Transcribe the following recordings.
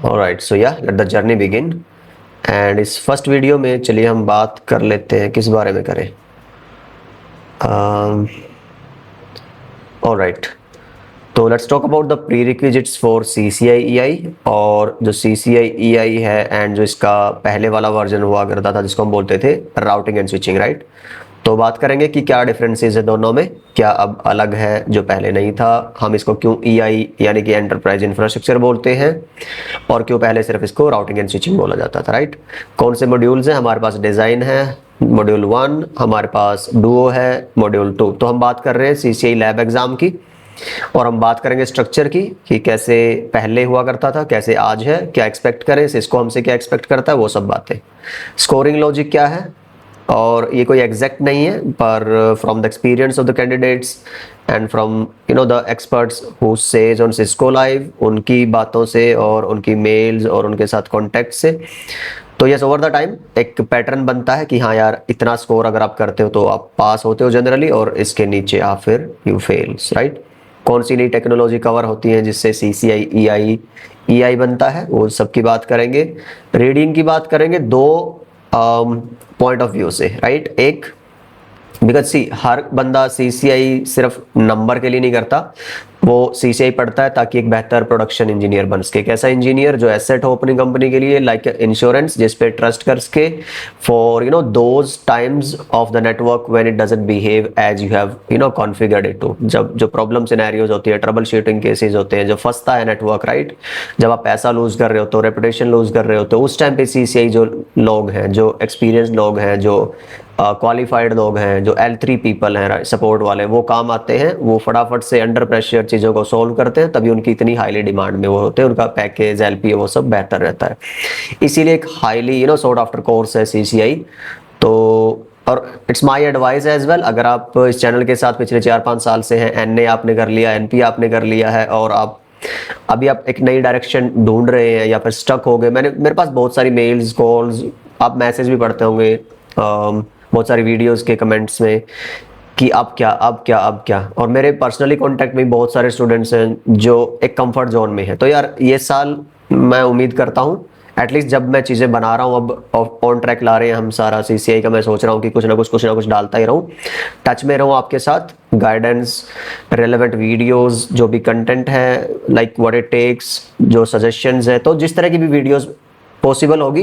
Alright, सो या let the journey begin. And इस first video में चलिए हम बात कर लेते हैं, किस बारे में करें। ऑलराइट, तो let's talk about the pre requisites for CCI और जो CCI है एंड जो इसका पहले वाला वर्जन हुआ करता था जिसको हम बोलते थे राउटिंग एंड स्विचिंग, राइट। तो बात करेंगे कि क्या डिफरेंसेस है दोनों में, क्या अब अलग है जो पहले नहीं था, हम इसको क्यों EI यानी कि एंटरप्राइज इंफ्रास्ट्रक्चर बोलते हैं और क्यों पहले सिर्फ इसको राउटिंग एंड स्विचिंग बोला जाता था, राइट। कौन से मॉड्यूल्स हैं हमारे पास, डिज़ाइन है मॉड्यूल 1, हमारे पास डुओ है मॉड्यूल 2। तो हम बात कर रहे हैं CCI लैब एग्जाम की और हम बात करेंगे स्ट्रक्चर की कि कैसे पहले हुआ करता था, कैसे आज है, क्या एक्सपेक्ट करें, सिस्को हमसे क्या एक्सपेक्ट करता है, वो सब बातें। स्कोरिंग लॉजिक क्या है, और ये कोई एग्जैक्ट नहीं है पर from the experience of the candidates and from the experts who says on Cisco live, उनकी बातों से और उनकी मेल्स और उनके साथ कॉन्टेक्ट से, तो यस ओवर द टाइम एक पैटर्न बनता है कि हाँ यार इतना स्कोर अगर आप करते हो तो आप पास होते हो जनरली, और इसके नीचे आप फिर यू फेल्स, राइट। कौन सी नई टेक्नोलॉजी कवर होती है जिससे CCI EI बनता है, वो सब की बात करेंगे। रीडिंग की बात करेंगे दो पॉइंट ऑफ व्यू से, राइट। एक बिकॉज सी हर बंदा CCI सिर्फ नंबर के लिए नहीं करता, वो CCI पढ़ता है ताकि एक बेहतर प्रोडक्शन इंजीनियर बन सके। कैसा इंजीनियर, जो एसेट हो अपनी कंपनी के लिए, लाइक इंश्योरेंस जिस पे ट्रस्ट कर सके for those times of the network when it doesn't behave as you have configured it to. जब जो प्रॉब्लम सिनेरियोज होती है, ट्रबल शूटिंग केसेस होते हैं, जब फंसता है नेटवर्क, राइट, जब आप पैसा लूज कर रहे हो तो, रेपुटेशन लूज कर रहे हो तो, उस टाइम पे CCI जो लोग हैं, जो एक्सपीरियंस लोग हैं, जो क्वालिफाइड लोग हैं, जो L3 पीपल हैं सपोर्ट वाले, वो काम आते हैं। वो फटाफट से अंडर प्रेशर चीज़ों को सोल्व करते हैं, तभी उनकी इतनी हाईली डिमांड में वो होते हैं, उनका पैकेज LPA वो सब बेहतर रहता है। इसीलिए एक हाईली सोल्ड आफ्टर कोर्स है CCI। तो और it's my advice as well, अगर आप इस चैनल के साथ पिछले 4-5 साल से हैं, NA आपने कर लिया, NP आपने कर लिया है और अभी आप एक नई डायरेक्शन ढूंढ रहे हैं या फिर स्टक हो गए, मेरे पास बहुत सारी मेल्स, कॉल्स, आप मैसेज भी पढ़ते होंगे बहुत सारी वीडियोस के कमेंट्स में कि अब क्या अब क्या अब क्या, और मेरे पर्सनली कांटेक्ट में बहुत सारे स्टूडेंट्स हैं जो एक कंफर्ट जोन में है। तो यार ये साल मैं उम्मीद करता हूँ एटलीस्ट जब मैं चीज़ें बना रहा हूँ, अब ऑन ट्रैक ला रहे हैं हम सारा CCI का, मैं सोच रहा हूँ कि कुछ ना कुछ डालता ही रहूँ, टच में रहूँ आपके साथ, गाइडेंस, रेलेवेंट वीडियोस, जो भी कंटेंट है, लाइक व्हाट इट टेक्स, जो सजेशंस है, तो जिस तरह की भी वीडियोस पॉसिबल होगी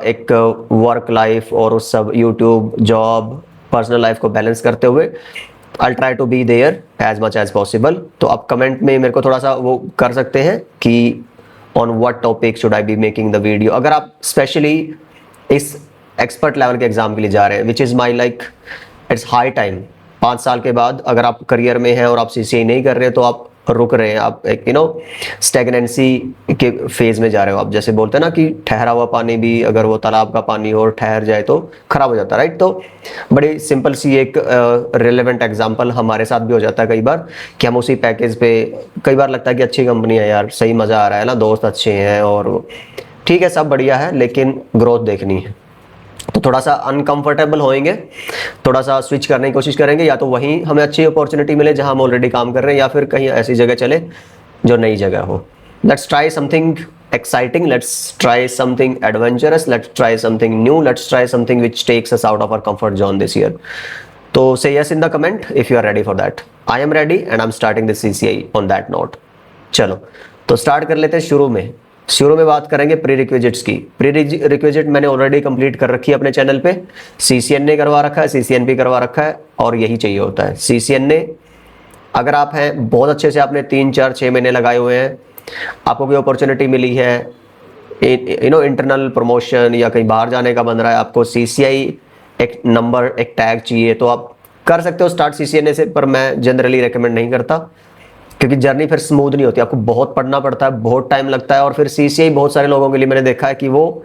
एक वर्क लाइफ और उस सब यूट्यूब, जॉब, पर्सनल लाइफ को बैलेंस करते हुए I try to be there as much as possible. तो आप कमेंट में मेरे को थोड़ा सा वो कर सकते हैं कि on what topic should I be making the video. अगर आप स्पेशली इस एक्सपर्ट लेवल के एग्जाम के लिए जा रहे हैं, which is my like it's high time, 5 साल के बाद अगर आप करियर में हैं और आप CCI नहीं कर रहे तो आप रुक रहे हैं, आप एक स्टेगनेंसी के फेज में जा रहे हो। आप जैसे बोलते हैं ना कि ठहरा हुआ पानी भी अगर वो तालाब का पानी हो और ठहर जाए तो खराब हो जाता है, राइट। तो बड़ी सिंपल सी एक रिलेवेंट एग्जांपल हमारे साथ भी हो जाता है कई बार कि हम उसी पैकेज पे, कई बार लगता है कि अच्छी कंपनी है यार, सही मज़ा आ रहा है ना, दोस्त अच्छे हैं और ठीक है सब बढ़िया है, लेकिन ग्रोथ देखनी है, तो थोड़ा सा अनकंफर्टेबल होएंगे, थोड़ा सा स्विच करने की कोशिश करेंगे, या तो वहीं हमें अच्छी अपॉर्चुनिटी मिले जहां हम ऑलरेडी काम कर रहे हैं, या फिर कहीं ऐसी जगह चले जो नई जगह हो। Let's try something exciting, let's try something adventurous, let's try something new, let's try something which takes us out of our comfort zone this year. So say yes in the comment if you are ready for that. I am ready and I'm starting this CCI on that note. चलो तो start कर लेते हैं। शुरू में बात करेंगे pre requisites की। प्री रिक्विजिट मैंने ऑलरेडी कंप्लीट कर रखी है अपने चैनल पे, CCNA करवा रखा है, CCNP करवा रखा है, और यही चाहिए होता है। CCNA अगर आप हैं बहुत अच्छे से, आपने 3-4-6 महीने लगाए हुए हैं, आपको कोई अपॉर्चुनिटी मिली है, इंटरनल प्रमोशन या कहीं बाहर जाने का बन रहा है, आपको CCI एक नंबर, एक टैग चाहिए, तो आप कर सकते हो स्टार्ट CCNA से, पर मैं जनरली रेकमेंड नहीं करता क्योंकि जर्नी फिर स्मूथ नहीं होती, आपको बहुत पढ़ना पड़ता है, बहुत टाइम लगता है, और फिर CCI बहुत सारे लोगों के लिए मैंने देखा है कि वो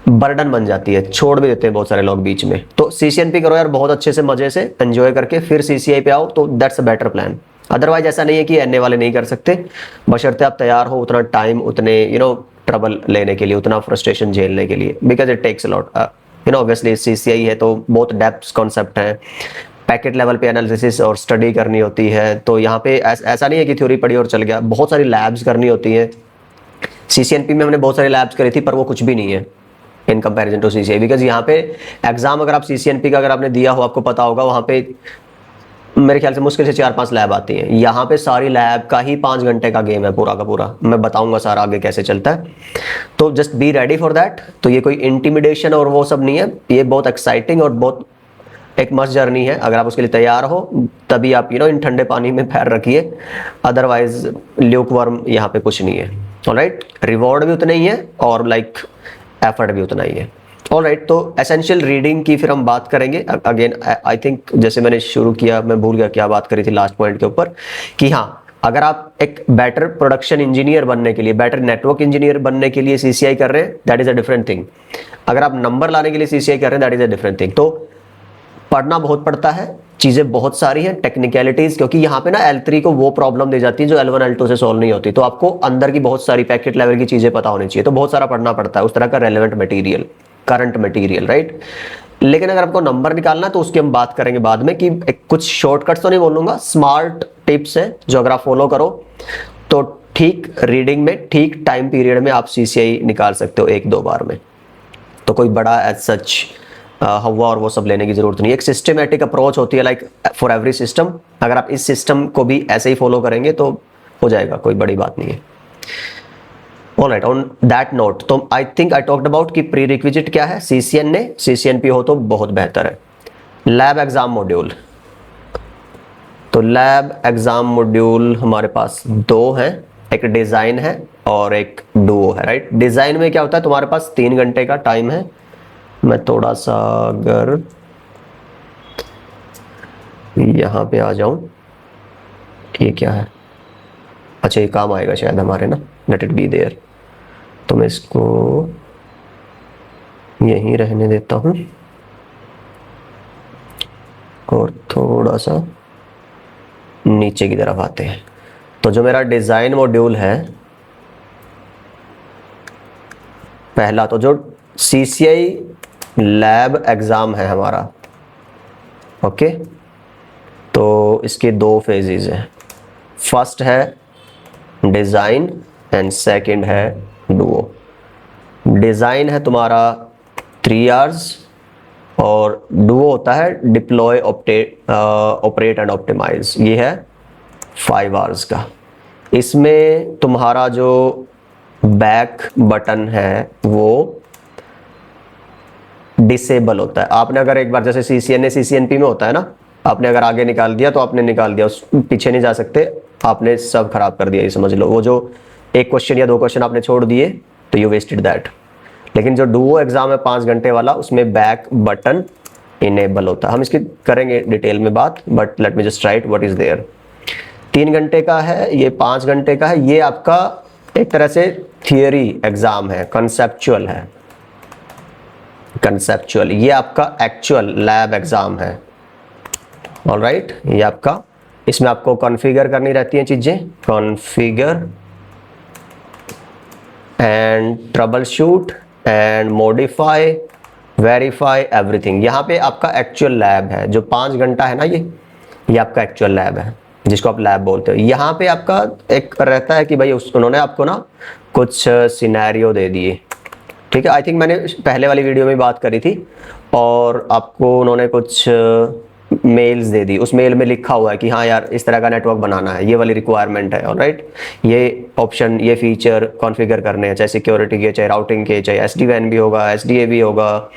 बर्डन बन जाती है, छोड़ भी देते हैं बहुत सारे लोग बीच में। तो CCNP करो यार बहुत अच्छे से, मजे से एंजॉय करके, फिर CCI पे आओ, तो that's a better plan. Otherwise ऐसा नहीं है कि NA वाले नहीं कर सकते, बशर्ते आप तैयार हो उतना टाइम, उतने ट्रबल लेने के लिए, उतना फ्रस्ट्रेशन झेलने के लिए, because it takes a lot. Obviously CCI है तो बहुत डेप्थ कॉन्सेप्ट है, पैकेट लेवल पे एनालिसिस और स्टडी करनी होती है, तो यहाँ पे ऐसा नहीं है कि थ्योरी पढ़ी और चल गया, बहुत सारी लैब्स करनी होती हैं, CCNP में हमने बहुत सारी लैब्स करी थी पर वो कुछ भी नहीं है इन कंपैरिजन टू CCI, बिकॉज यहाँ पे एग्जाम अगर आप CCNP का अगर आपने दिया हो, आपको पता होगा वहाँ पे मेरे ख्याल से मुश्किल से 4-5 लैब आती हैं। यहाँ पे सारी लैब का ही 5 घंटे का गेम है पूरा का पूरा। मैं बताऊंगा सारा आगे कैसे चलता है, तो just be ready for that. तो ये कोई इंटिमिडेशन और वो सब नहीं है, ये बहुत एक्साइटिंग और बहुत एक मस्त जर्नी है। अगर आप उसके लिए तैयार हो तभी आप इन ठंडे पानी में पैर रखिए, अदरवाइज ल्यूक वर्म यहाँ पे कुछ नहीं है। ऑलराइट, रिवॉर्ड भी उतना ही है और लाइक एफर्ट भी उतना ही है। ऑलराइट, तो एसेंशियल रीडिंग की फिर हम बात करेंगे। अगेन आई थिंक जैसे मैंने शुरू किया, मैं भूल गया क्या बात करी थी लास्ट पॉइंट के ऊपर, कि हाँ, अगर आप एक बेटर प्रोडक्शन इंजीनियर बनने के लिए, बेटर नेटवर्क इंजीनियर बनने के लिए CCI कर रहे हैं, that is a different thing. अगर आप नंबर लाने के लिए CCI कर रहे हैं, that is a different thing. तो पढ़ना बहुत पड़ता है, चीज़ें बहुत सारी हैं, टेक्निकलिटीज़, क्योंकि यहाँ पे ना L3 को वो प्रॉब्लम दी जाती है जो L1 L2 से सॉल्व नहीं होती। तो आपको अंदर की बहुत सारी पैकेट लेवल की चीज़ें पता होनी चाहिए, तो बहुत सारा पढ़ना पड़ता है उस तरह का relevant material, current material, right. लेकिन अगर आपको नंबर निकालना है तो उसकी हम बात करेंगे बाद में, कि कुछ शॉर्टकट्स तो नहीं बोलूँगा, स्मार्ट टिप्स है जो अगर आप फॉलो करो तो ठीक रीडिंग में ठीक टाइम पीरियड में आप CCI निकाल सकते हो 1-2 बार में। तो कोई बड़ा एज सच हवा और वो सब लेने की जरूरत नहीं। एक सिस्टमेटिक अप्रोच होती है लाइक फॉर एवरी सिस्टम। अगर आप इस सिस्टम को भी ऐसे ही फॉलो करेंगे तो हो जाएगा, कोई बड़ी बात नहीं है। ऑलराइट, ऑन दैट नोट, तो I think I talked about कि प्री रिक्विजिट क्या है, CCN ने, CCNP हो तो बहुत बेहतर है। लैब एग्जाम मॉड्यूल, तो लैब एग्जाम मॉड्यूल हमारे पास 2 हैं, एक डिजाइन है और एक डुओ है, राइट। डिजाइन में क्या होता है, तुम्हारे पास 3 घंटे का टाइम है। मैं थोड़ा सा अगर यहाँ पे आ जाऊं, ये क्या है, अच्छा ये काम आएगा शायद हमारे ना, लेट इट बी देयर। तो मैं इसको यहीं रहने देता हूं और थोड़ा सा नीचे की तरफ आते हैं। तो जो मेरा डिजाइन मॉड्यूल है पहला, तो जो CCI लैब एग्जाम है हमारा, ओके, तो इसके 2 फेजेस हैं। फर्स्ट है डिजाइन एंड सेकंड है डुओ। डिजाइन है तुम्हारा 3 आवर्स और डुओ होता है डिप्लॉय, ऑपरेट एंड ऑप्टिमाइज, ये है 5 आवर्स का। इसमें तुम्हारा जो बैक बटन है वो डिसेबल होता है। आपने अगर एक बार, जैसे CCN CCNP में होता है ना, आपने अगर आगे निकाल दिया तो आपने निकाल दिया, उस पीछे नहीं जा सकते, आपने सब खराब कर दिया, ये समझ लो। वो जो एक क्वेश्चन या 2 क्वेश्चन आपने छोड़ दिए तो यू वेस्टेड दैट। लेकिन जो डुओ एग्जाम है 5 घंटे वाला, उसमें बैक बटन इनेबल होता है। हम इसकी करेंगे डिटेल में बात, but let me just write what is there. 3 घंटे का है, ये 5 घंटे का है। ये आपका एक तरह से थियोरी एग्जाम है, कंसेप्चुअल है, कंसेप्चुअल। ये आपका एक्चुअल लैब एग्जाम है। ऑलराइट, ये आपका, इसमें आपको कॉन्फ़िगर करनी रहती हैं चीजें, configure and trouble shoot and modify, verify everything. यहाँ पे आपका एक्चुअल लैब है, जो 5 घंटा है ना, ये आपका एक्चुअल लैब है जिसको आप लैब बोलते हो। यहाँ पे आपका एक रहता है कि भाई उन्होंने आपको ना कुछ सिनेरियो दे दिए, ठीक है। आई थिंक मैंने पहले वाली वीडियो में बात करी थी, और आपको उन्होंने कुछ मेल्स दे दी। उस मेल में लिखा हुआ है कि हाँ यार इस तरह का नेटवर्क बनाना है, ये वाली रिक्वायरमेंट है, ऑलराइट। ये ऑप्शन, ये फीचर कॉन्फ़िगर करने हैं, चाहे सिक्योरिटी के, चाहे राउटिंग के, चाहे SD-WAN भी होगा, SDA भी होगा,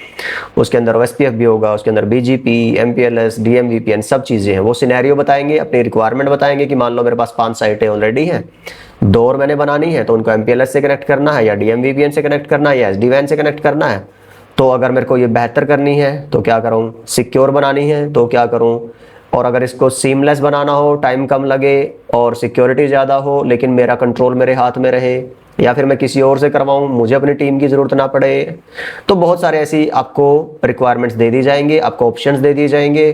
उसके अंदर OSPF भी होगा, उसके अंदर BGP, MPLS, DMVPN, सब चीज़ें हैं। वो सिनेरियो बताएंगे, अपनी रिक्वायरमेंट बताएंगे कि मान लो मेरे पास 5 साइटें ऑलरेडी हैं, 2 और मैंने बनानी है, तो उनको MPLS से कनेक्ट करना है, या DMVPN से कनेक्ट करना है, या SD-WAN से कनेक्ट करना है। तो अगर मेरे को ये बेहतर करनी है तो क्या करूँ, सिक्योर बनानी है तो क्या करूँ, और अगर इसको सीमलेस बनाना हो, टाइम कम लगे और सिक्योरिटी ज़्यादा हो, लेकिन मेरा कंट्रोल मेरे हाथ में रहे, या फिर मैं किसी और से करवाऊँ, मुझे अपनी टीम की ज़रूरत ना पड़े, तो बहुत सारे ऐसी आपको रिक्वायरमेंट्स दे दी जाएंगे, आपको ऑप्शंस दे दिए जाएंगे,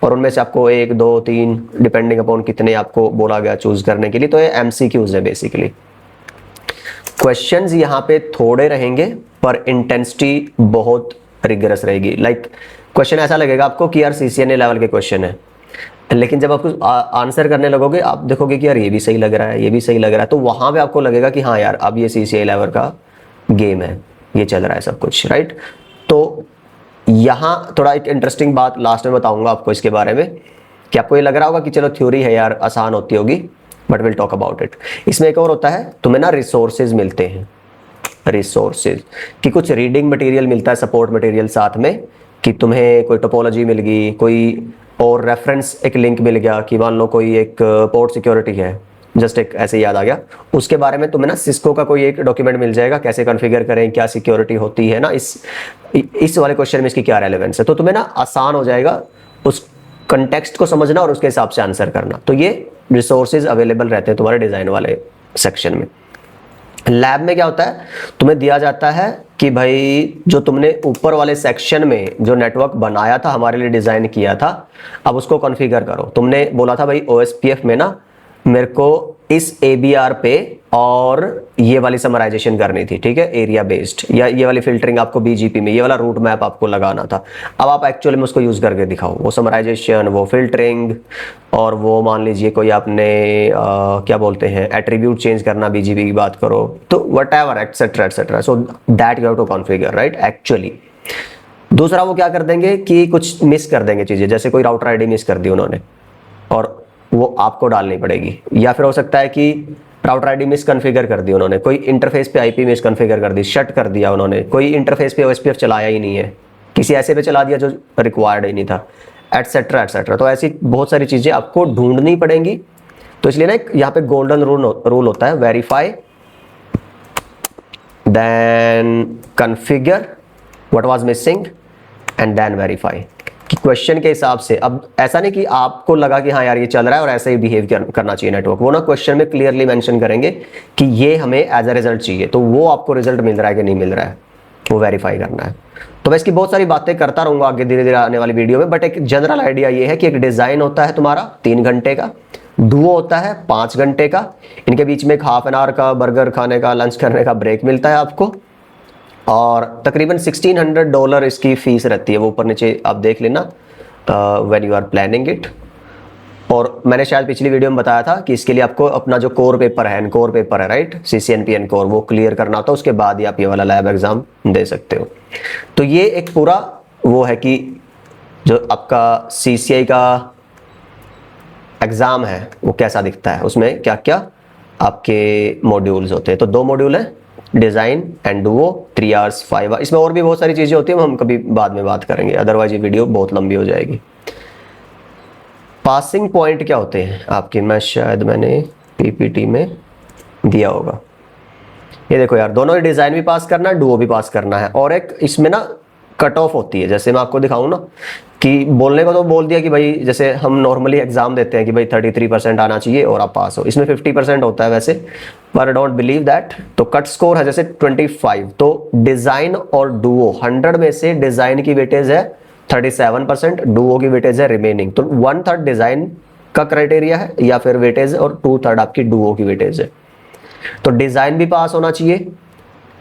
और उनमें से आपको 1, 2, 3 डिपेंडिंग अपॉन कितने आपको बोला गया चूज़ करने के लिए। तो ये MCQs है बेसिकली। क्वेश्चंस यहाँ पे थोड़े रहेंगे पर इंटेंसिटी बहुत रिगरस रहेगी। लाइक क्वेश्चन ऐसा लगेगा आपको कि यार CCNA लेवल के क्वेश्चन है, लेकिन जब आपको आंसर करने लगोगे आप देखोगे कि यार ये भी सही लग रहा है, ये भी सही लग रहा है, तो वहां पे आपको लगेगा कि हाँ यार अब ये CCI लेवल का गेम है, ये चल रहा है सब कुछ, राइट। तो यहाँ थोड़ा एक इंटरेस्टिंग बात लास्ट में बताऊंगा आपको इसके बारे में, कि आपको ये लग रहा होगा कि चलो थ्योरी है यार आसान होती होगी, but will talk about it. इसमें एक और होता है, तुम्हें ना रिसोर्सेज मिलते हैं, रिसोर्सेज कि कुछ रीडिंग मटेरियल मिलता है, सपोर्ट मटेरियल साथ में, कि तुम्हें कोई टोपोलॉजी मिल गई, कोई और रेफरेंस एक लिंक मिल गया, कि मान लो कोई एक पोर्ट सिक्योरिटी है, जस्ट एक ऐसे याद आ गया, उसके बारे में तुम्हें ना सिस्को का कोई एक डॉक्यूमेंट मिल जाएगा, कैसे कॉन्फ़िगर करें, क्या सिक्योरिटी होती है ना, इस वाले क्वेश्चन में इसकी क्या रेलेवेंस है, तो तुम्हें ना आसान हो जाएगा उस कंटेक्स्ट को समझना और उसके हिसाब से आंसर करना। तो ये रिसोर्सेज अवेलेबल रहते हैं तुम्हारे डिज़ाइन वाले सेक्शन में। लैब में क्या होता है, तुम्हें दिया जाता है कि भाई जो तुमने ऊपर वाले सेक्शन में जो नेटवर्क बनाया था, हमारे लिए डिज़ाइन किया था, अब उसको कॉन्फ़िगर करो। तुमने बोला था भाई OSPF में ना मेरे को इस ABR पे और ये वाली समराइजेशन करनी थी, ठीक है, एरिया बेस्ड, या ये वाली फिल्टरिंग आपको BGP में, ये वाला रूट मैप आपको लगाना था। अब आप एक्चुअली में उसको यूज़ करके दिखाओ, वो समराइजेशन, वो फिल्टरिंग, और वो मान लीजिए कोई आपने क्या बोलते हैं एट्रीब्यूट चेंज करना, BGP की बात करो, तो whatever etcetera etcetera, so that you have to configure, right. Actually दूसरा वो क्या कर देंगे कि कुछ मिस कर देंगे चीज़ें, जैसे कोई राउटर ID मिस कर दी उन्होंने और वो आपको डालनी पड़ेगी, या फिर हो सकता है कि राउटर ID मिस कॉन्फ़िगर कर दी उन्होंने, कोई इंटरफेस पे IP मिस कॉन्फ़िगर कर दी, शट कर दिया उन्होंने, कोई इंटरफेस पे OSPF चलाया ही नहीं है, किसी ऐसे पे चला दिया जो रिक्वायर्ड ही नहीं था, एटसेट्रा एटसेट्रा। तो ऐसी बहुत सारी चीज़ें आपको ढूंढनी पड़ेंगी। तो इसलिए ना यहाँ पे गोल्डन रूल होता है, verify then configure what was missing and then verify, कि क्वेश्चन के हिसाब से। अब ऐसा नहीं कि आपको लगा कि हाँ यार ये चल रहा है और ऐसे ही बिहेव करना चाहिए नेटवर्क, वो ना क्वेश्चन में क्लियरली मेंशन करेंगे कि ये हमें एज अ रिजल्ट चाहिए, तो वो आपको रिजल्ट मिल रहा है कि नहीं मिल रहा है वो वेरीफाई करना है। तो मैं इसकी बहुत सारी बातें करता रहूंगा आगे धीरे धीरे आने वाली वीडियो में, बट एक जनरल आइडिया ये है कि एक डिजाइन होता है तुम्हारा 3 घंटे का, डुओ होता है 5 घंटे का, इनके बीच में एक हाफ एन आवर का बर्गर खाने का, लंच करने का ब्रेक मिलता है आपको, और तकरीबन $1600 इसकी फीस रहती है, वो ऊपर नीचे आप देख लेना when you are planning it. और मैंने शायद पिछली वीडियो में बताया था कि इसके लिए आपको अपना जो कोर पेपर है, एनकोर पेपर है, राइट, CCNP एनकोर, वो क्लियर करना होता है, उसके बाद ही आप ये वाला लैब एग्जाम दे सकते हो। तो ये एक पूरा वो है कि जो आपका CCI का एग्जाम है वो कैसा दिखता है, उसमें क्या क्या आपके मॉड्यूल्स होते हैं। तो 2 मॉड्यूल है, design and Duo, 3 hours 5 hours. इसमें और भी बहुत सारी चीजें होती है, हम कभी बाद में बात करेंगे, अदरवाइज ये वीडियो बहुत लंबी हो जाएगी। पासिंग पॉइंट क्या होते हैं आपके, मैं शायद मैंने PPT में दिया होगा, ये देखो यार, दोनों ही डिजाइन भी पास करना है, डुओ भी पास करना है, और एक इसमें ना कट ऑफ होती है। जैसे मैं आपको दिखाऊं ना कि बोलने को तो बोल दिया कि भाई जैसे हम नॉर्मली एग्जाम देते हैं कि भाई 33% आना चाहिए और आप पास हो, इसमें 50% होता है वैसे, पर आई डोंट बिलीव दैट। तो कट स्कोर है जैसे 25, तो डिजाइन और डुओ 100 में से डिजाइन की वेटेज है 37%, डुओ की वेटेज है रिमेनिंग, तो 1/3 डिजाइन का क्राइटेरिया है या फिर वेटेज, और 2/3 आपकी डुओ की वेटेज है। तो डिजाइन भी पास होना चाहिए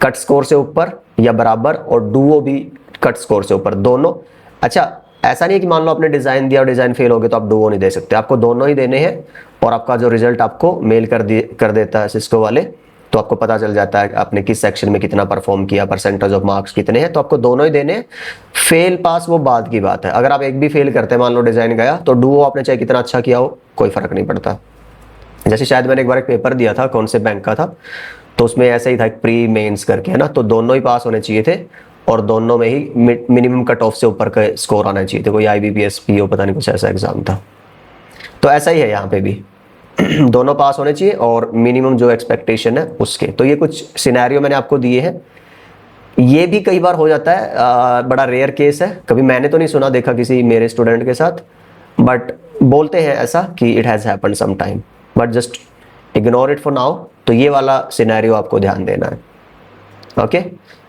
कट स्कोर से ऊपर या बराबर, और डुओ भी कट स्कोर से ऊपर, दोनों। अच्छा, ऐसा नहीं है कि मान लो आपने डिजाइन दिया और डिजाइन फेल हो गया तो आप डुओ नहीं दे सकते, आपको दोनों ही देने हैं, और आपका जो रिजल्ट आपको मेल कर देता है सिस्को वाले, तो आपको पता चल जाता है आपने किस सेक्शन में कितना परफॉर्म किया, परसेंटेज ऑफ मार्क्स कितने हैं, तो आपको दोनों ही देने हैं। फेल पास वो बाद की बात है, अगर आप एक भी फेल करते हैं, मान लो डिजाइन गया, तो डुओ आपने चाहे कितना अच्छा किया हो कोई फर्क नहीं पड़ता। जैसे शायद मैंने एक बार एक पेपर दिया था, कौन से बैंक का था, तो उसमें ऐसा ही था, एक प्री मेंस करके है ना, तो दोनों ही पास होने चाहिए थे, और दोनों में ही मिनिमम कट ऑफ से ऊपर का स्कोर आना चाहिए थे, कोई IBPS PO पता नहीं कुछ ऐसा एग्जाम था। तो ऐसा ही है यहाँ पे भी दोनों पास होने चाहिए और मिनिमम जो एक्सपेक्टेशन है उसके। तो ये कुछ सिनेरियो मैंने आपको दिए हैं, ये भी कई बार हो जाता है, बड़ा रेयर केस है, कभी मैंने तो नहीं सुना देखा किसी मेरे स्टूडेंट के साथ, बट बोलते हैं ऐसा कि it has happened some time, but just ignore it for now. तो ये वाला सिनेरियो आपको ध्यान देना है, ओके,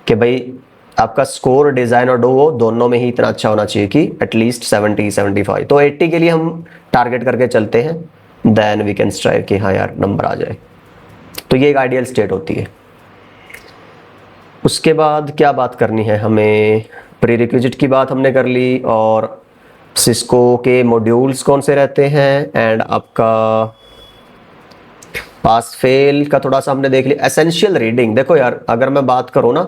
कि भाई आपका स्कोर डिजाइन और डुओ दोनों में ही इतना अच्छा होना चाहिए कि एटलीस्ट 70-75, तो 80 के लिए हम टारगेट करके चलते हैं, देन वी कैन स्ट्राइव कि हाँ यार नंबर आ जाए। तो ये एक आइडियल स्टेट होती है। उसके बाद क्या बात करनी है हमें, प्री रिक्विजिट की बात हमने कर ली, और सिस्को के मॉड्यूल्स कौन से रहते हैं, एंड आपका पास फेल का थोड़ा सा हमने देख लिया। एसेंशियल रीडिंग, देखो यार अगर मैं बात करूँ ना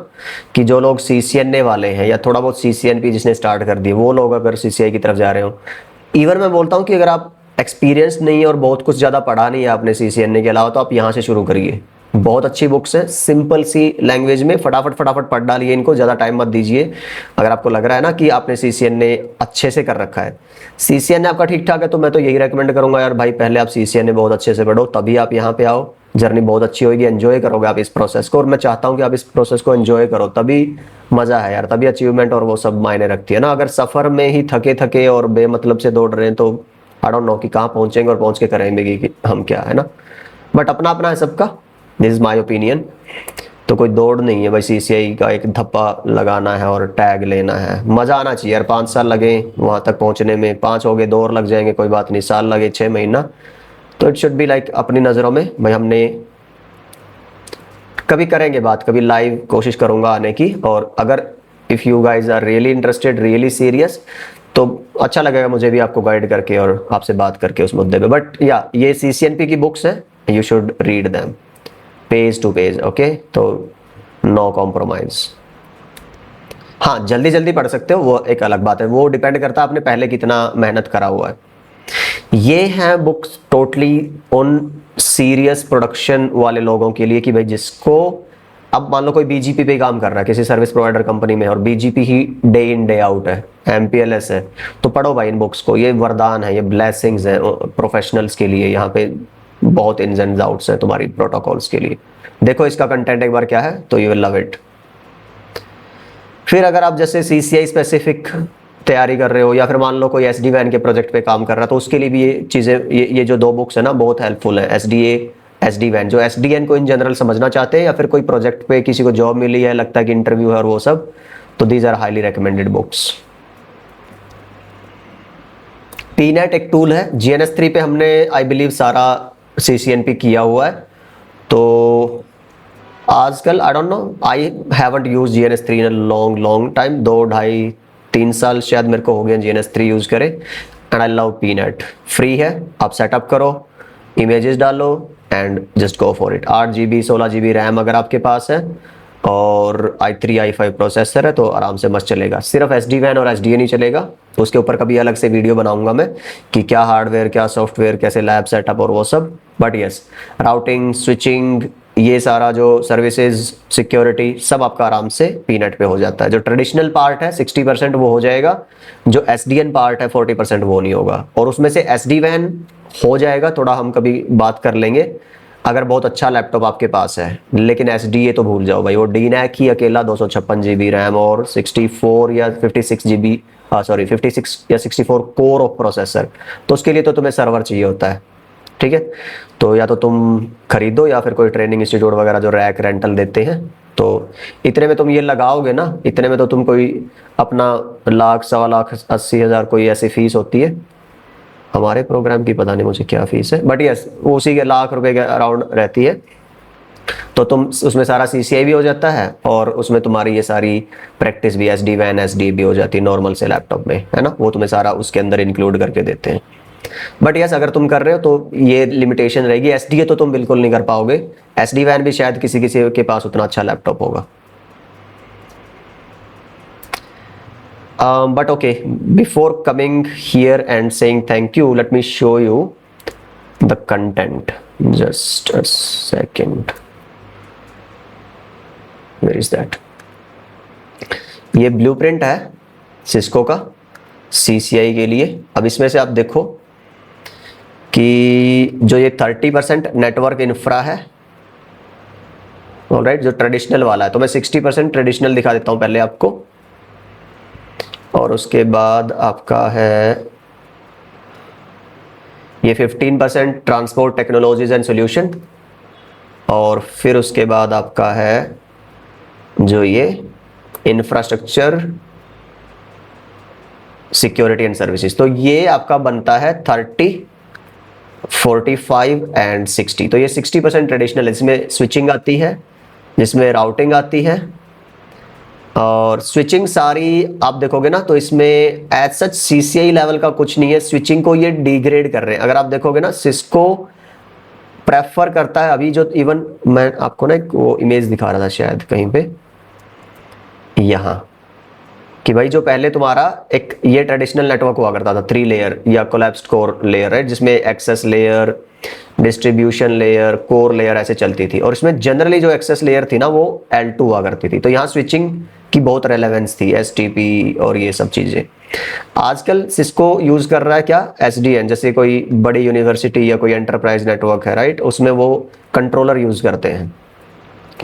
कि जो लोग CCNA वाले हैं या थोड़ा बहुत CCNP जिसने स्टार्ट कर दी, वो लोग अगर CCI की तरफ जा रहे हो, इवन मैं बोलता हूँ कि अगर आप एक्सपीरियंस नहीं है और बहुत कुछ ज़्यादा पढ़ा नहीं है आपने CCNA के अलावा, तो आप यहाँ से शुरू करिए। बहुत अच्छी बुक्स है, सिंपल सी लैंग्वेज में, फटाफट फटाफट पढ़ डालिए इनको, ज़्यादा टाइम मत दीजिए। अगर आपको लग रहा है ना कि आपने CCNA अच्छे से कर रखा है, CCNA आपका ठीक ठाक है, तो मैं तो यही रेकमेंड करूंगा यार भाई, पहले आप CCNA बहुत अच्छे से पढ़ो, तभी आप यहाँ पे आओ। जर्नी बहुत अच्छी होगी, एंजॉय करोगे आप इस प्रोसेस को, और मैं चाहता हूँ कि आप इस प्रोसेस को एंजॉय करो, तभी मज़ा है यार, तभी अचीवमेंट और वो सब मायने रखती है ना। अगर सफ़र में ही थके थके और बेमतलब से दौड़ रहे हैं, तो आई डोंट नो कि कहाँ पहुँचेंगे और पहुँच के करेंगे कि हम क्या, है ना। बट अपना अपना है सबका, दिस इज माई ओपिनियन। तो कोई दौड़ नहीं है भाई CCI का एक धप्पा लगाना है और टैग लेना है, मज़ा आना चाहिए यार। 5 साल लगे वहाँ तक पहुँचने में, 5 हो गए, 2 और लग जाएंगे कोई बात नहीं, साल लगे 6 महीना, तो इट शुड बी लाइक अपनी नज़रों में भाई हमने कभी करेंगे बात, कभी लाइव कोशिश करूँगा आने की। और अगर if you guys are really interested, really serious, तो अच्छा लगेगा मुझे भी आपको गाइड करके और आपसे बात करके उस मुद्दे पे। बट या ये CCNP की बुक्स है, you should read them page to page, okay. तो नो कॉम्प्रोमाइज। हाँ, जल्दी जल्दी पढ़ सकते हो, वो एक अलग बात है, वो डिपेंड करता है आपने पहले कितना मेहनत करा हुआ है। ये हैं बुक्स टोटली उन सीरियस प्रोडक्शन वाले लोगों के लिए कि भाई जिसको, अब मान लो कोई BGP पे काम कर रहा है किसी सर्विस प्रोवाइडर कंपनी में, और BGP he day in day out है, MPLS है, तो पढ़ो भाई इन बुक्स को, ये वरदान है, ये ब्लेसिंग्स है प्रोफेशनल्स के लिए। यहाँ पे बहुत इन्स एंड आउट्स है तुम्हारी प्रोटोकॉल्स के लिए। देखो इसका कंटेंट एक बार क्या है, तो यू विल लव इट। फिर अगर आप जैसे CCI स्पेसिफिक तैयारी कर रहे हो, या फिर मान लो कोई SD-WAN के प्रोजेक्ट पे काम कर रहा है, तो उसके लिए भी ये चीज़ें, ये जो 2 बुक्स है ना, बहुत हेल्पफुल है। SDA SD-WAN, जो SDN को इन जनरल समझना चाहते हैं, या फिर कोई प्रोजेक्ट पे किसी को जॉब मिली है, लगता है कि इंटरव्यू है और वो सब, तो these are highly recommended books. PNET एक टूल है, GNS3 पे हमने आई बिलीव सारा CCNP किया हुआ है। तो आजकल I don't know, I haven't use GNS3 in a long long time, 2-2.5-3 साल शायद मेरे को हो गए GNS3 यूज करे, and I love PNET। Free है, आप सेटअप करो, इमेजेस डालो and just go for it. 8 GB 16 GB RAM अगर आपके पास है और i3 i5 प्रोसेसर है, तो आराम से मस्त चलेगा। सिर्फ SD-WAN और SDA नहीं चलेगा, उसके ऊपर कभी अलग से वीडियो बनाऊंगा मैं कि क्या हार्डवेयर, क्या सॉफ्टवेयर, कैसे लैब सेटअप और वो सब। बट यस, राउटिंग, स्विचिंग, ये सारा जो सर्विसेज, सिक्योरिटी, सब आपका आराम से PNET पे हो जाता है। जो ट्रेडिशनल पार्ट है 60% वो हो जाएगा, जो SDN पार्ट है 40% वो नहीं होगा, और उसमें से SD-WAN हो जाएगा, थोड़ा हम कभी बात कर लेंगे अगर बहुत अच्छा लैपटॉप आपके पास है। लेकिन SDA तो भूल जाओ भाई, वो DNAC ही अकेला 256 GB रैम और 64 या 56 GB, सॉरी 56 या 64 कोर ऑफ प्रोसेसर, तो उसके लिए तो तुम्हें सर्वर चाहिए होता है, ठीक है। तो या तो तुम खरीदो, या फिर कोई ट्रेनिंग इंस्टीट्यूट वगैरह जो रैक रेंटल देते हैं, तो इतने में तुम ये लगाओगे ना, इतने में तो तुम कोई अपना 1,00,000 1,80,000 80,000 कोई ऐसी फीस होती है। हमारे प्रोग्राम की पता नहीं मुझे क्या फीस है, बट यस वो उसी के ₹1,00,000 के अराउंड रहती है। तो तुम उसमें सारा CCI भी हो जाता है, और उसमें तुम्हारी ये सारी प्रैक्टिस भी, SD-WAN SDA भी हो जाती है नॉर्मल से लैपटॉप में, है ना। वो तुम्हें सारा उसके अंदर इंक्लूड करके देते हैं। बट यस, अगर तुम कर रहे हो तो ये लिमिटेशन रहेगी। SDA तो तुम बिल्कुल नहीं कर पाओगे, SD-WAN भी शायद किसी किसी के पास उतना अच्छा लैपटॉप होगा। But okay, before coming here and saying thank you, let me show you the content. Just a second. Where is that? ये ब्लूप्रिंट है सिस्को का CCI के लिए। अब इसमें से आप देखो कि जो ये 30% नेटवर्क इंफ्रा है, ऑलराइट, जो ट्रेडिशनल वाला है, तो मैं 60% ट्रेडिशनल दिखा देता हूँ पहले आपको, और उसके बाद आपका है ये 15% ट्रांसपोर्ट टेक्नोलॉजीज एंड सॉल्यूशन, और फिर उसके बाद आपका है जो ये इंफ्रास्ट्रक्चर, सिक्योरिटी एंड सर्विसेज। तो ये आपका बनता है 30, 45 एंड 60। तो ये 60% ट्रेडिशनल, इसमें स्विचिंग आती है, जिसमें राउटिंग आती है, और स्विचिंग सारी आप देखोगे ना तो इसमें एज सच सीसीआई लेवल का कुछ नहीं है, स्विचिंग को ये डिग्रेड कर रहे हैं। अगर आप देखोगे ना सिस्को प्रेफर करता है अभी जो, इवन मैं आपको ना एक वो इमेज दिखा रहा था शायद कहीं पे, यहाँ, कि भाई जो पहले तुम्हारा एक ये ट्रेडिशनल नेटवर्क हुआ करता था 3 लेयर या कोलैप्स्ड कोर लेयर, राइट, जिसमें access layer, distribution layer, core layer ऐसे चलती थी, और इसमें जनरली जो एक्सेस लेयर थी ना वो L2 हुआ करती थी। तो यहाँ स्विचिंग की बहुत रेलेवेंस थी, STP और ये सब चीज़ें। आजकल सिस्को यूज़ कर रहा है क्या, SDN, जैसे कोई बड़ी यूनिवर्सिटी या कोई एंटरप्राइज नेटवर्क है, राइट, उसमें वो कंट्रोलर यूज़ करते हैं,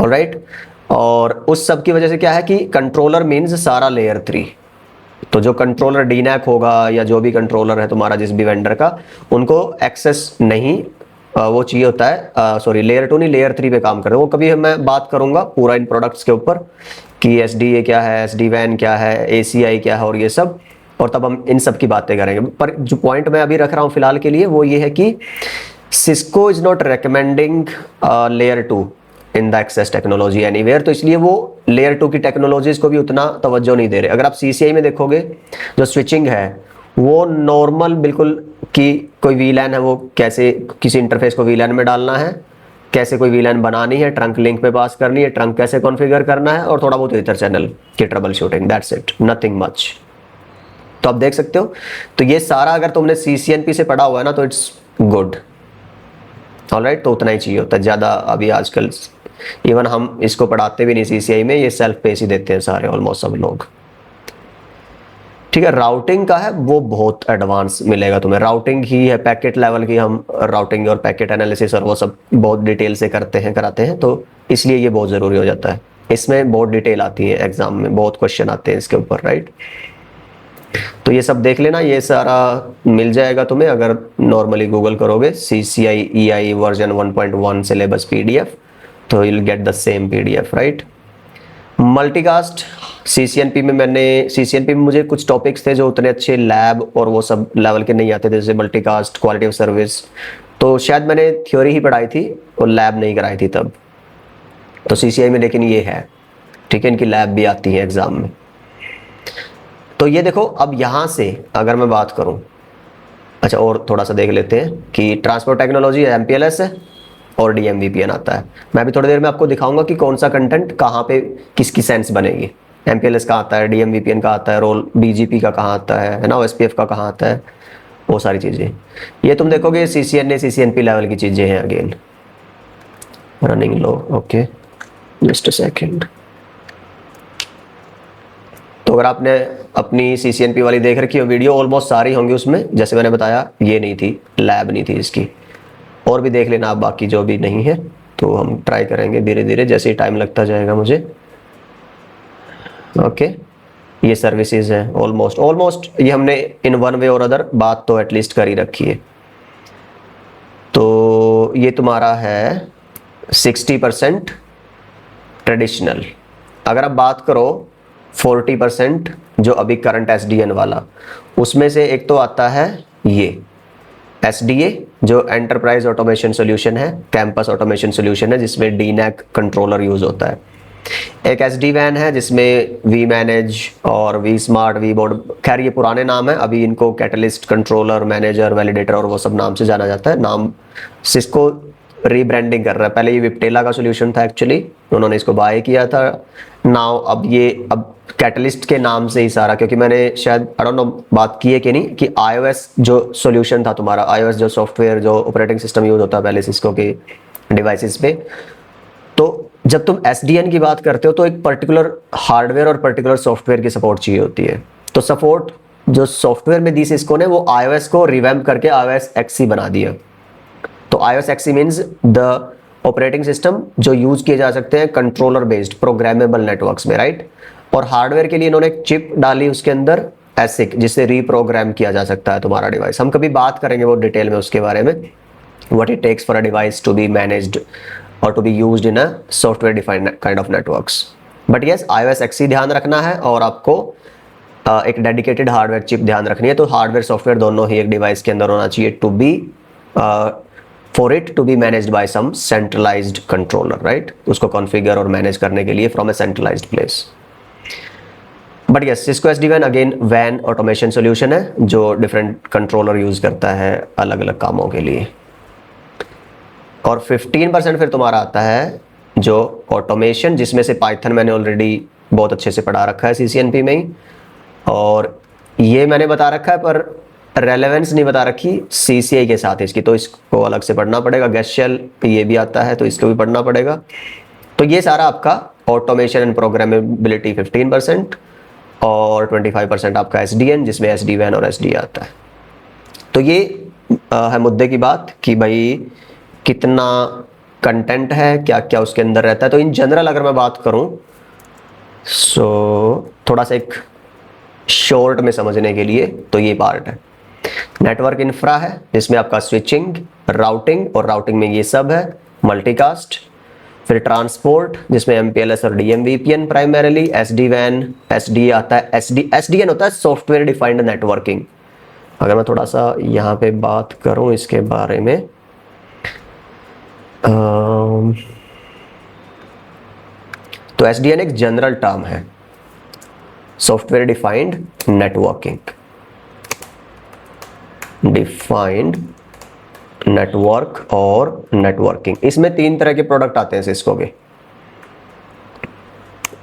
ऑलराइट। और उस सब की वजह से क्या है कि कंट्रोलर मीन्स सारा लेयर 3। तो जो कंट्रोलर डीनैक होगा या जो भी कंट्रोलर है तुम्हारा जिस भी वेंडर का, उनको एक्सेस नहीं वो चाहिए होता है, सॉरी लेयर 2 नहीं, लेयर 3 पे काम कर रहे हैं वो। कभी मैं बात करूंगा पूरा इन प्रोडक्ट्स के ऊपर कि SDA क्या है, SD-WAN क्या है, ACI क्या है और ये सब, और तब हम इन सब की बातें करेंगे। पर जो पॉइंट मैं अभी रख रहा हूँ फिलहाल के लिए वो ये है कि Cisco is not recommending layer 2 in the access technology anywhere, तो इसलिए वो लेयर 2 की टेक्नोलॉजीज को भी उतना तवज्जो नहीं दे रहे। अगर आप CCI में देखोगे जो स्विचिंग है वो नॉर्मल बिल्कुल, कि कोई VLAN है वो कैसे किसी इंटरफेस को VLAN में डालना है, कैसे कोई VLAN बनानी है, ट्रंक लिंक पे पास करनी है, ट्रंक कैसे कॉन्फ़िगर करना है, और थोड़ा बहुत ईथर चैनल की trouble shooting, that's it, nothing much. तो आप देख सकते हो, तो ये सारा अगर तुमने CCNP से पढ़ा हुआ है ना तो इट्स गुड, ऑलराइट। तो उतना ही चाहिए होता है, ज़्यादा अभी आजकल इवन हम इसको पढ़ाते भी नहीं CCI में, ये सेल्फ पेस ही देते हैं सारे ऑलमोस्ट सब लोग, ठीक है। राउटिंग का है वो बहुत एडवांस मिलेगा तुम्हें, राउटिंग ही है पैकेट लेवल की, हम राउटिंग और पैकेट एनालिसिस और वो सब बहुत डिटेल से कराते हैं, तो इसलिए ये बहुत ज़रूरी हो जाता है। इसमें बहुत डिटेल आती है, एग्जाम में बहुत क्वेश्चन आते हैं इसके ऊपर, राइट। तो ये सब देख लेना, ये सारा मिल जाएगा तुम्हें अगर नॉर्मली गूगल करोगे CCI EI version 1.1 syllabus PDF, तो you will get the same PDF, right. Multicast CCNP में मुझे कुछ टॉपिक्स थे जो उतने अच्छे लैब और वो सब लेवल के नहीं आते थे, जैसे मल्टीकास्ट, क्वालिटी ऑफ सर्विस, तो शायद मैंने थ्योरी ही पढ़ाई थी और लैब नहीं कराई थी तब। तो CCI में लेकिन ये है, ठीक है, इनकी लैब भी आती है एग्जाम में। तो ये देखो, अब यहाँ से अगर मैं बात करूँ, अच्छा और थोड़ा सा देख लेते हैं कि ट्रांसपोर्ट टेक्नोलॉजी MPLS है और DMVPN आता है। मैं भी थोड़ी देर में आपको दिखाऊंगा कि कौन सा कंटेंट कहाँ पे किसकी सेंस बनेगी। MPLS का आता है, DMVPN का आता है, रोल BGP का कहाँ आता है ना, OSPF का कहाँ आता है, वो सारी चीज़ें ये तुम देखोगे CCNA CCNP लेवल की चीज़ें हैं। Again running low, okay just a second. तो अगर आपने अपनी CCNP वाली देख रखी हो वीडियो, ऑलमोस्ट सारी होंगी उसमें, जैसे मैंने बताया ये नहीं थी, लैब नहीं थी इसकी, और भी देख लेना आप बाकी जो भी नहीं है, तो हम ट्राई करेंगे धीरे धीरे जैसे ही टाइम लगता जाएगा मुझे। ओके ये सर्विसेज हैं, ऑलमोस्ट ये हमने इन वन वे और अदर बात तो एटलीस्ट कर ही रखी है। तो ये तुम्हारा है 60% ट्रेडिशनल। अगर आप बात करो 40% जो अभी करंट SDN वाला, उसमें से एक तो आता है ये SDA जो एंटरप्राइज ऑटोमेशन सोल्यूशन है, कैंपस ऑटोमेशन सोल्यूशन है, जिसमें DNAC कंट्रोलर यूज होता है। एक SD-WAN है जिसमें vManage और vSmart, vBoard, खैर ये पुराने नाम है, अभी इनको कैटलिस्ट, कंट्रोलर, मैनेजर, वैलिडेटर और वो सब नाम से जाना जाता है। नाम सिस्को रीब्रांडिंग कर रहा है, पहले ये विप्टेला का सोल्यूशन था एक्चुअली, उन्होंने इसको बाय किया था। नाउ अब कैटलिस्ट के नाम से ही सारा, क्योंकि मैंने शायद आई डोंट नो बात की है कि नहीं, कि iOS जो सोल्यूशन था तुम्हारा, iOS जो सॉफ्टवेयर जो ऑपरेटिंग सिस्टम यूज होता है पहले सिस्को के डिवाइसेस पे, तो जब तुम SDN की बात करते हो तो एक पर्टिकुलर हार्डवेयर और पर्टिकुलर सॉफ्टवेयर की सपोर्ट चाहिए होती है। तो सपोर्ट जो सॉफ्टवेयर में दी सिस्को ने वो iOS को रिवैम्प करके iOS XE बना दिया। तो iOS XE means the operating system जो यूज किए जा सकते हैं कंट्रोलर बेस्ड प्रोग्रामेबल नेटवर्क्स में, राइट। और हार्डवेयर के लिए इन्होंने एक चिप डाली उसके अंदर ASIC, जिससे रीप्रोग्राम किया जा सकता है तुम्हारा डिवाइस। हम कभी बात करेंगे वो डिटेल में उसके बारे में, what it takes for a device to be managed और to be used in a software defined kind of networks. But yes iOS XE ध्यान रखना है और आपको एक डेडिकेटेड हार्डवेयर चिप ध्यान रखनी है। तो हार्डवेयर सॉफ्टवेयर दोनों ही एक डिवाइस के अंदर होना चाहिए to be for it to be managed by some centralised controller, right. उसको कॉन्फ़िगर और मैनेज करने के लिए from A centralised place. But yes, Cisco S D van again van automation solution है जो डिफरेंट कंट्रोलर यूज करता है अलग अलग कामों के लिए। और 15% फिर तुम्हारा आता है जो ऑटोमेशन, जिसमें से पाइथन मैंने ऑलरेडी बहुत अच्छे से पढ़ा रखा है CCNP में ही, और ये मैंने बता रखा है पर रेलेवेंस नहीं बता रखी CCI के साथ इसकी, तो इसको अलग से पढ़ना पड़ेगा। गैस शेल ये भी आता है तो इसको भी पढ़ना पड़ेगा। तो ये सारा आपका ऑटोमेशन एंड प्रोग्रामेबिलिटी 15% और 25% आपका SDN, जिसमें SD वैन और SD आता है। तो ये है मुद्दे की बात कि भाई कितना कंटेंट है, क्या क्या उसके अंदर रहता है। तो इन जनरल अगर मैं बात करूं थोड़ा सा एक शॉर्ट में समझने के लिए, तो ये पार्ट है। नेटवर्क इंफ्रा है जिसमें आपका स्विचिंग, राउटिंग, और राउटिंग में ये सब है, मल्टीकास्ट। फिर ट्रांसपोर्ट जिसमें MPLS और DMVPN प्राइमरीली, SD वैन, SD आता है, SDN होता है सॉफ्टवेयर डिफाइंड नेटवर्किंग। अगर मैं थोड़ा सा यहाँ पे बात करूँ इसके बारे में, तो SDN एक जनरल टर्म है, software defined networking, defined network और नेटवर्किंग। इसमें 3 तरह के प्रोडक्ट आते हैं सिस्को के।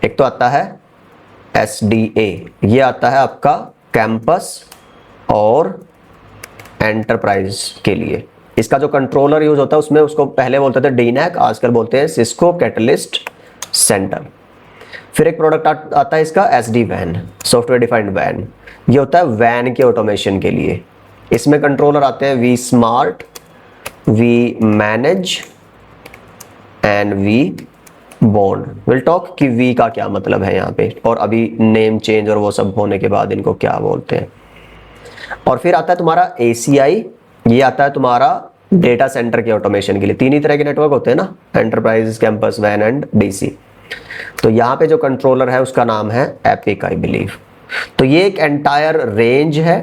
एक तो आता है SDA, ये आता है आपका कैंपस और एंटरप्राइज के लिए। इसका जो कंट्रोलर यूज होता है उसमें उसको पहले बोलते थे DNAC, आजकल बोलते हैं सिस्को कैटलिस्ट सेंटर। फिर एक प्रोडक्ट आता है इसका SD van, software defined van. ये होता है वैन के ऑटोमेशन के लिए। इसमें कंट्रोलर आते हैं vSmart, vManage and vBond। Will talk कि V का क्या मतलब है यहाँ पे, और अभी नेम चेंज और वो सब होने के बाद इनको क्या बोलते हैं। और फिर आता है तुम्हारा ACI, ये आता है तुम्हारा डेटा सेंटर के ऑटोमेशन के लिए। 3 ही तरह के नेटवर्क होते हैं ना, एंटरप्राइज, कैंपस, वैन एंड DC। तो यहाँ पे जो कंट्रोलर है उसका नाम है एपिक, आई बिलीव। तो ये एक एंटायर रेंज है,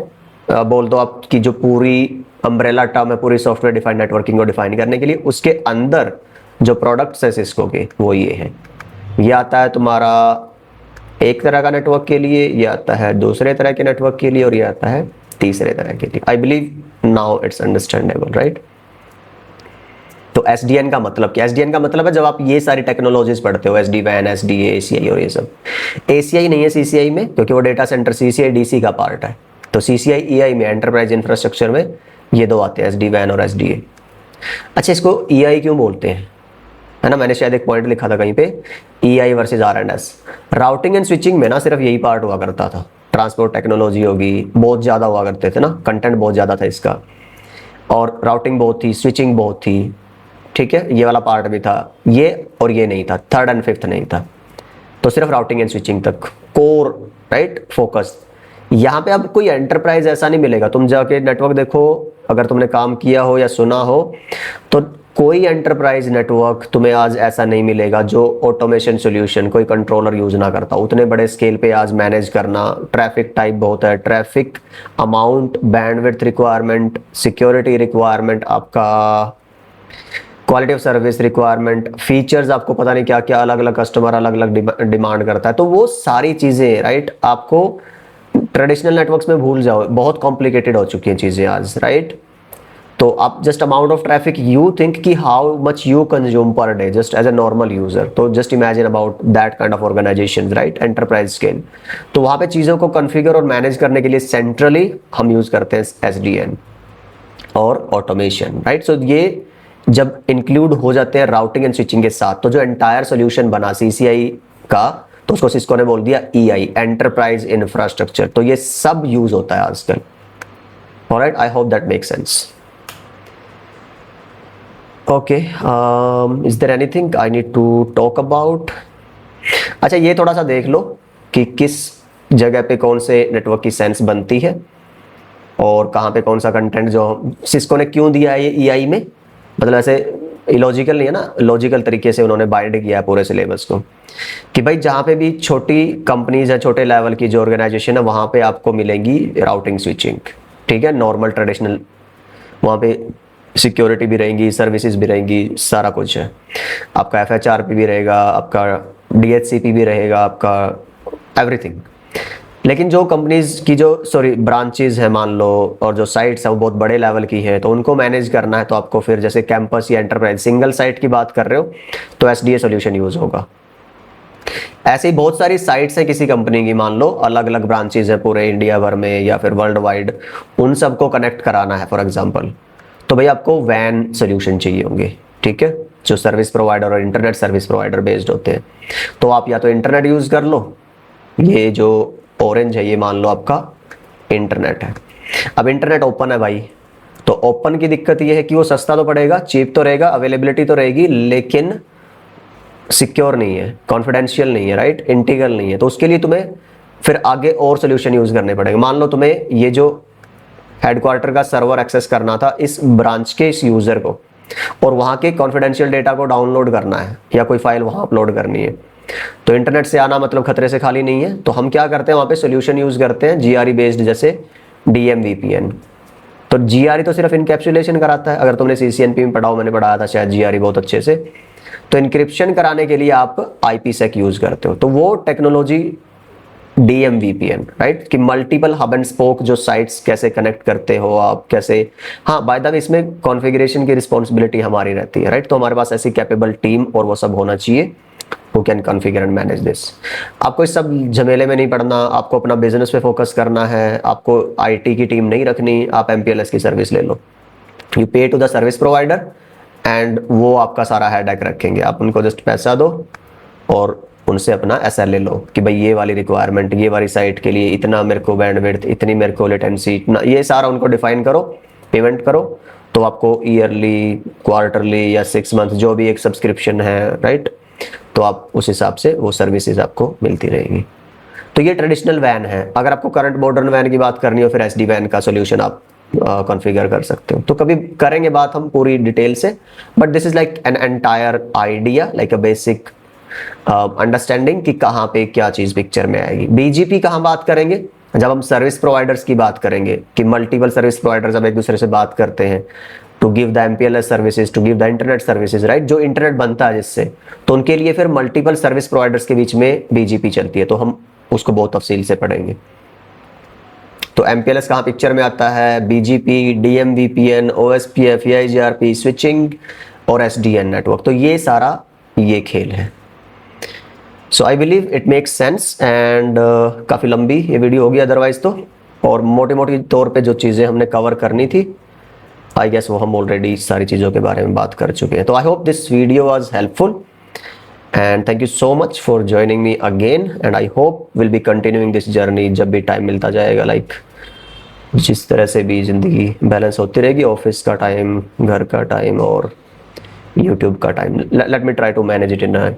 बोल दो आपकी जो पूरी अम्ब्रेला टर्म है पूरी सॉफ्टवेयर डिफाइंड नेटवर्किंग को डिफाइन करने के लिए। उसके अंदर जो प्रोडक्ट्स है सिस्को के वो ये है। ये आता है तुम्हारा एक तरह का नेटवर्क के लिए, ये आता है दूसरे तरह के नेटवर्क के लिए, और ये आता है तीसरे तरह के लिए। I believe now it's understandable, right. तो SDN का मतलब क्या? SDN का मतलब है जब आप ये सारी टेक्नोलॉजीज पढ़ते हो, SD वैन, SDA, ACI और ये सब। ACI नहीं है CCI में, क्योंकि वो डेटा सेंटर CCI DC का पार्ट है। तो CCI EI में, एंटरप्राइज इंफ्रास्ट्रक्चर में, ये 2 आते हैं, SD वैन और SDA। अच्छा, इसको EI क्यों बोलते हैं, है ना? मैंने शायद एक पॉइंट लिखा था कहीं पे, EI versus R&S। Routing and switching में ना सिर्फ यही पार्ट हुआ करता था। ट्रांसपोर्ट टेक्नोलॉजी होगी, बहुत ज़्यादा हुआ करते थे ना, कंटेंट बहुत ज़्यादा था इसका, और राउटिंग बहुत थी, स्विचिंग बहुत थी, ठीक है। ये वाला पार्ट भी था, ये और ये नहीं था, 3rd एंड 5th नहीं था। तो सिर्फ राउटिंग एंड स्विचिंग तक कोर, राइट, फोकस। यहाँ पे अब कोई एंटरप्राइज ऐसा नहीं मिलेगा। तुम जाके नेटवर्क देखो, अगर तुमने काम किया हो या सुना हो, तो कोई एंटरप्राइज नेटवर्क तुम्हें आज ऐसा नहीं मिलेगा जो ऑटोमेशन सॉल्यूशन, कोई कंट्रोलर यूज ना करता। उतने बड़े स्केल पे आज मैनेज करना, ट्रैफिक टाइप बहुत है, traffic amount, bandwidth requirement, security requirement, आपका quality of service requirement, features, आपको पता नहीं क्या क्या, अलग अलग कस्टमर अलग अलग डिमांड करता है। तो वो सारी चीज़ें, राइट, आपको ट्रेडिशनल नेटवर्क्स में भूल जाओ, बहुत कॉम्प्लिकेटेड हो चुकी हैं चीज़ें आज, राइट। तो आप just amount of traffic, you think कि how much you consume per day just as a normal user, तो just imagine about that kind of organization, right, enterprise scale. तो वहाँ पे चीज़ों को कॉन्फ़िगर और मैनेज करने के लिए सेंट्रली हम यूज़ करते हैं SDN और ऑटोमेशन, राइट। सो ये जब इंक्लूड हो जाते हैं राउटिंग एंड स्विचिंग के साथ, तो जो एंटायर सोल्यूशन बना CCI का, तो उसको सिस्को ने बोल दिया EI, एंटरप्राइज इंफ्रास्ट्रक्चर। तो ये सब यूज होता है आजकल, alright. I hope that make sense. Okay, is there anything I need to talk about? अच्छा, ये थोड़ा सा देख लो कि किस जगह पे कौन से नेटवर्क की सेंस बनती है और कहाँ पे कौन सा कंटेंट जो सिस्को ने क्यों दिया है ये EI में। मतलब ऐसे इलॉजिकल नहीं है ना, लॉजिकल तरीके से उन्होंने बाइंड किया है पूरे सिलेबस को, कि भाई जहाँ पे भी छोटी कंपनीज है, छोटे लेवल की जो ऑर्गेनाइजेशन है, वहाँ पे आपको मिलेगी राउटिंग स्विचिंग, ठीक है, नॉर्मल ट्रेडिशनल। वहाँ पे सिक्योरिटी भी रहेंगी, सर्विसेज भी रहेंगी, सारा कुछ है। आपका FHRP भी रहेगा, आपका DHCP भी रहेगा, आपका एवरीथिंग। लेकिन जो कंपनीज की जो ब्रांचेज है मान लो, और जो साइट्स है वो बहुत बड़े लेवल की है, तो उनको मैनेज करना है तो आपको फिर जैसे कैंपस या एंटरप्राइज सिंगल साइट की बात कर रहे हो तो एसडीए सॉल्यूशन यूज होगा। ऐसे ही बहुत सारी साइट्स है किसी कंपनी की, मान लो अलग अलग ब्रांचेज है पूरे इंडिया भर में या फिर वर्ल्ड वाइड, उन सबको कनेक्ट कराना है फॉर एग्जांपल, तो भाई आपको वैन सोल्यूशन चाहिए होंगे, ठीक है, जो सर्विस प्रोवाइडर और इंटरनेट सर्विस प्रोवाइडर बेस्ड होते हैं। तो आप या तो इंटरनेट यूज कर लो, ये जो ऑरेंज है ये मान लो आपका इंटरनेट है। अब इंटरनेट ओपन है भाई, तो ओपन की दिक्कत ये है कि वो सस्ता तो पड़ेगा, चीप तो रहेगा, अवेलेबिलिटी तो रहेगी, लेकिन सिक्योर नहीं है, कॉन्फिडेंशियल नहीं है, राइट, इंटीग्रल नहीं है। तो उसके लिए तुम्हें फिर आगे और सोल्यूशन यूज करने पड़ेंगे। मान लो तुम्हें ये जो हेडक्वार्टर का सर्वर एक्सेस करना था इस ब्रांच के इस यूजर को, और वहां के कॉन्फिडेंशियल डेटा को डाउनलोड करना है या कोई फाइल वहां अपलोड करनी है, तो इंटरनेट से आना मतलब खतरे से खाली नहीं है। तो हम क्या करते हैं वहां पे सोल्यूशन यूज करते हैं जीआरई बेस्ड, जैसे डीएमवीपीएन। तो जीआरई तो सिर्फ इनकैप्सुलेशन कराता है, अगर तुमने सीसीएनपी में पढ़ाओ, मैंने पढ़ाया था शायद जीआरई बहुत अच्छे से। तो इंक्रिप्शन कराने के लिए आप आईपीसेक यूज करते हो, तो वो टेक्नोलॉजी डीएमवीपीएन, राइट, कि मल्टीपल हब एंड स्पोक जो साइट्स कैसे कनेक्ट करते हो आप, कैसे, हाँ बाय द वे इसमें कॉन्फ़िगरेशन की रिस्पॉन्सिबिलिटी हमारी रहती है, राइट। तो हमारे पास ऐसी कैपेबल टीम और वो सब होना चाहिए who can configure and manage this। आपको इस सब झमेले में नहीं पड़ना, आपको अपना बिजनेस पे फोकस करना है, आपको आईटी की टीम नहीं रखनी, आप एमपीएलएस की सर्विस ले लो। You pay to the service provider and वो आपका सारा हेडेक रखेंगे, आप उनको जस्ट पैसा दो और उनसे अपना एसएल ले लो कि भाई ये वाली रिक्वायरमेंट, ये वाली साइट के लिए इतना मेरे को बैंडविड्थ, इतनी मेरे को लेटेंसी, इतना, ये सारा उनको डिफाइन करो, पेमेंट करो, तो आपको ईयरली, क्वार्टरली या 6 मंथ जो भी एक सब्सक्रिप्शन है, राइट, तो आप उस हिसाब से वो सर्विसेज आपको मिलती रहेगी। तो ये ट्रेडिशनल वैन है। अगर आपको करंट मॉडर्न वैन की बात करनी हो फिर एसडी वैन का सॉल्यूशन आप कॉन्फ़िगर कर सकते हो। तो कभी करेंगे बात हम पूरी डिटेल से, but this is like an entire idea, like a basic understanding कि कहाँ पे क्या चीज पिक्चर में आएगी। बीजीपी कहाँ बात करेंगे, जब हम सर्विस प्रोवाइडर्स की बात करेंगे कि मल्टीपल सर्विस प्रोवाइडर्स अब एक दूसरे से बात करते हैं to give the MPLS services, to give the internet services, right, जो इंटरनेट बनता है जिससे, तो उनके लिए फिर मल्टीपल सर्विस प्रोवाइडर्स के बीच में बीजीपी चलती है, तो हम उसको बहुत तफसील से पढ़ेंगे। तो एमपीएलएस कहाँ पिक्चर में आता है, BGP, DMVPN, OSPF, EIGRP, switching और एसडीएन नेटवर्क, तो ये सारा ये खेल है। So I believe it makes sense and काफ़ी लंबी ये वीडियो होगी अदरवाइज तो, और मोटी मोटी तौर पे जो चीज़ें हमने कवर करनी थी आई गेस वो हम ऑलरेडी सारी चीज़ों के बारे में बात कर चुके हैं। तो I hope this video was helpful and thank you so much for joining me again, and I hope will be continuing this journey जब भी टाइम मिलता जाएगा, लाइक जिस तरह से भी ज़िंदगी बैलेंस होती रहेगी, ऑफिस का टाइम, घर का टाइम और YouTube का time, let me try to manage it in a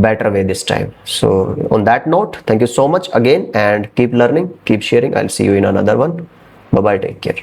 better way this time. So on that note, thank you so much again and keep learning, keep sharing. I'll see you in another one. Bye bye, take care.